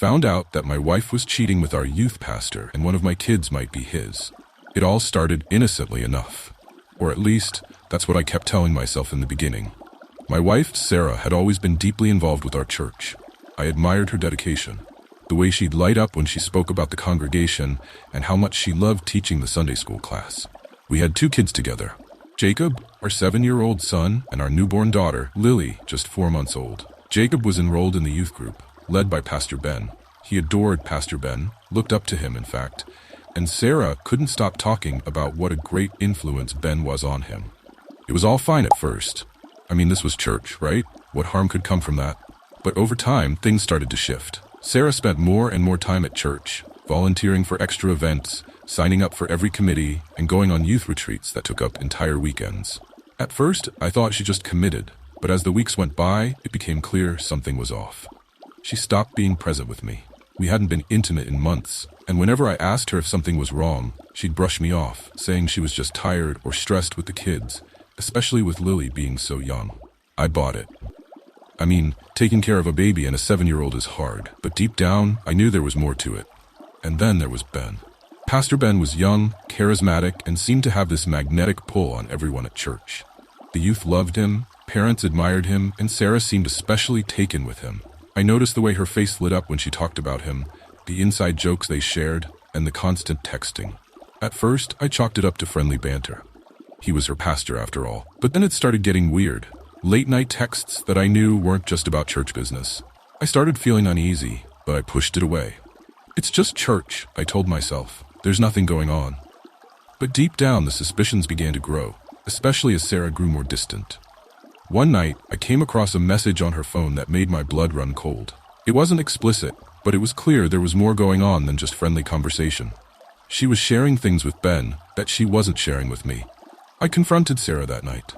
Found out that my wife was cheating with our youth pastor and one of my kids might be his. It all started innocently enough. Or at least, that's what I kept telling myself in the beginning. My wife, Sarah, had always been deeply involved with our church. I admired her dedication, the way she'd light up when she spoke about the congregation, and how much she loved teaching the Sunday school class. We had 2 kids together, Jacob, our 7-year-old son, and our newborn daughter, Lily, just 4 months old. Jacob was enrolled in the youth group, led by Pastor Ben. He adored Pastor Ben, looked up to him in fact, and Sarah couldn't stop talking about what a great influence Ben was on him. It was all fine at first. I mean, this was church, right? What harm could come from that? But over time, things started to shift. Sarah spent more and more time at church, volunteering for extra events, signing up for every committee, and going on youth retreats that took up entire weekends. At first, I thought she just committed, but as the weeks went by, it became clear something was off. She stopped being present with me. We hadn't been intimate in months, and whenever I asked her if something was wrong, she'd brush me off, saying she was just tired or stressed with the kids, especially with Lily being so young. I bought it. I mean, taking care of a baby and a 7-year-old is hard, but deep down, I knew there was more to it. And then there was Ben. Pastor Ben was young, charismatic, and seemed to have this magnetic pull on everyone at church. The youth loved him, parents admired him, and Sarah seemed especially taken with him. I noticed the way her face lit up when she talked about him, the inside jokes they shared, and the constant texting. At first, I chalked it up to friendly banter. He was her pastor after all. But then it started getting weird. Late-night texts that I knew weren't just about church business. I started feeling uneasy, but I pushed it away. It's just church, I told myself. There's nothing going on. But deep down, the suspicions began to grow, especially as Sarah grew more distant. One night, I came across a message on her phone that made my blood run cold. It wasn't explicit, but it was clear there was more going on than just friendly conversation. She was sharing things with Ben that she wasn't sharing with me. I confronted Sarah that night.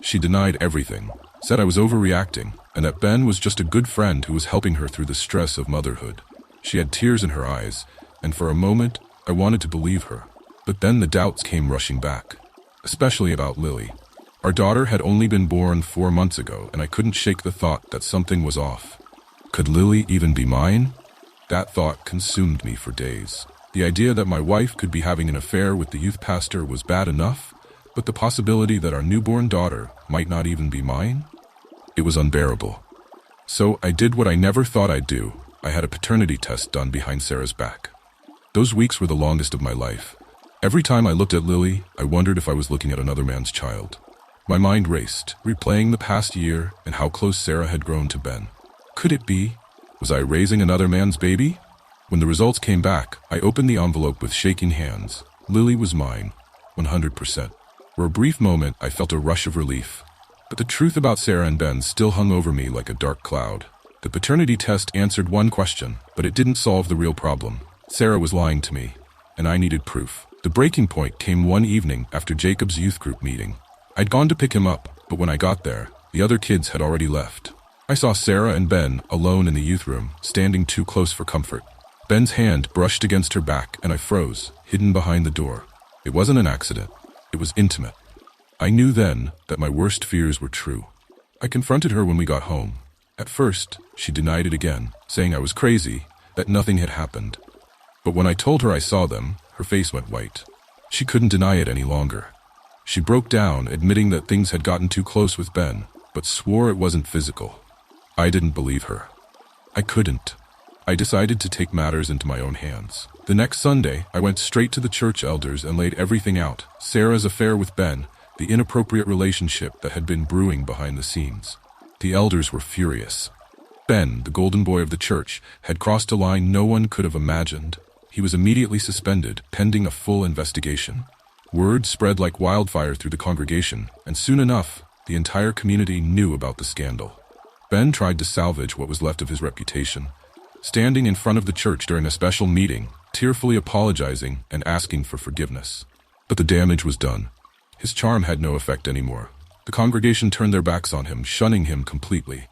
She denied everything, said I was overreacting, and that Ben was just a good friend who was helping her through the stress of motherhood. She had tears in her eyes, and for a moment, I wanted to believe her. But then the doubts came rushing back, especially about Lily. Our daughter had only been born 4 months ago, and I couldn't shake the thought that something was off. Could Lily even be mine? That thought consumed me for days. The idea that my wife could be having an affair with the youth pastor was bad enough, but the possibility that our newborn daughter might not even be mine? It was unbearable. So I did what I never thought I'd do. I had a paternity test done behind Sarah's back. Those weeks were the longest of my life. Every time I looked at Lily, I wondered if I was looking at another man's child. My mind raced, replaying the past year and how close Sarah had grown to Ben. Could it be? Was I raising another man's baby? When the results came back, I opened the envelope with shaking hands. Lily was mine, 100%. For a brief moment, I felt a rush of relief. But the truth about Sarah and Ben still hung over me like a dark cloud. The paternity test answered one question, but it didn't solve the real problem. Sarah was lying to me, and I needed proof. The breaking point came one evening after Jacob's youth group meeting. I'd gone to pick him up, but when I got there, the other kids had already left. I saw Sarah and Ben alone in the youth room, standing too close for comfort. Ben's hand brushed against her back, and I froze, hidden behind the door. It wasn't an accident. It was intimate. I knew then that my worst fears were true. I confronted her when we got home. At first, she denied it again, saying I was crazy, that nothing had happened. But when I told her I saw them, her face went white. She couldn't deny it any longer. She broke down, admitting that things had gotten too close with Ben, but swore it wasn't physical. I didn't believe her. I couldn't. I decided to take matters into my own hands. The next Sunday, I went straight to the church elders and laid everything out. Sarah's affair with Ben, the inappropriate relationship that had been brewing behind the scenes. The elders were furious. Ben, the golden boy of the church, had crossed a line no one could have imagined. He was immediately suspended, pending a full investigation. Word spread like wildfire through the congregation, and soon enough, the entire community knew about the scandal. Ben tried to salvage what was left of his reputation, standing in front of the church during a special meeting, tearfully apologizing and asking for forgiveness. But the damage was done. His charm had no effect anymore. The congregation turned their backs on him, shunning him completely.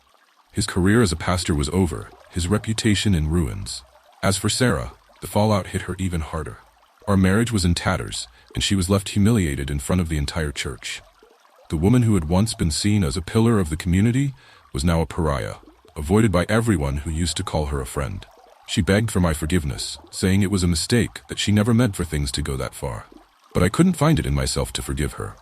His career as a pastor was over, his reputation in ruins. As for Sarah, the fallout hit her even harder. Our marriage was in tatters, and she was left humiliated in front of the entire church. The woman who had once been seen as a pillar of the community was now a pariah, avoided by everyone who used to call her a friend. She begged for my forgiveness, saying it was a mistake, that she never meant for things to go that far. But I couldn't find it in myself to forgive her.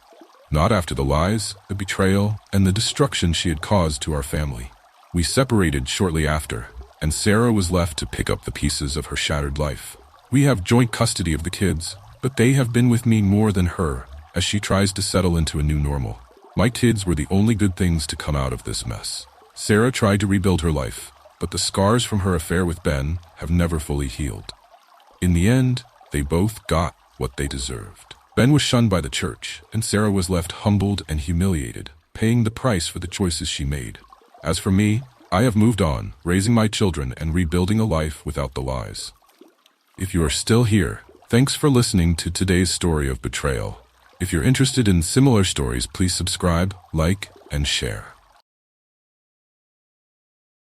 Not after the lies, the betrayal, and the destruction she had caused to our family. We separated shortly after, and Sarah was left to pick up the pieces of her shattered life. We have joint custody of the kids, but they have been with me more than her, as she tries to settle into a new normal. My kids were the only good things to come out of this mess. Sarah tried to rebuild her life, but the scars from her affair with Ben have never fully healed. In the end, they both got what they deserved. Ben was shunned by the church, and Sarah was left humbled and humiliated, paying the price for the choices she made. As for me, I have moved on, raising my children and rebuilding a life without the lies. If you are still here, thanks for listening to today's story of betrayal. If you're interested in similar stories, please subscribe, like, and share.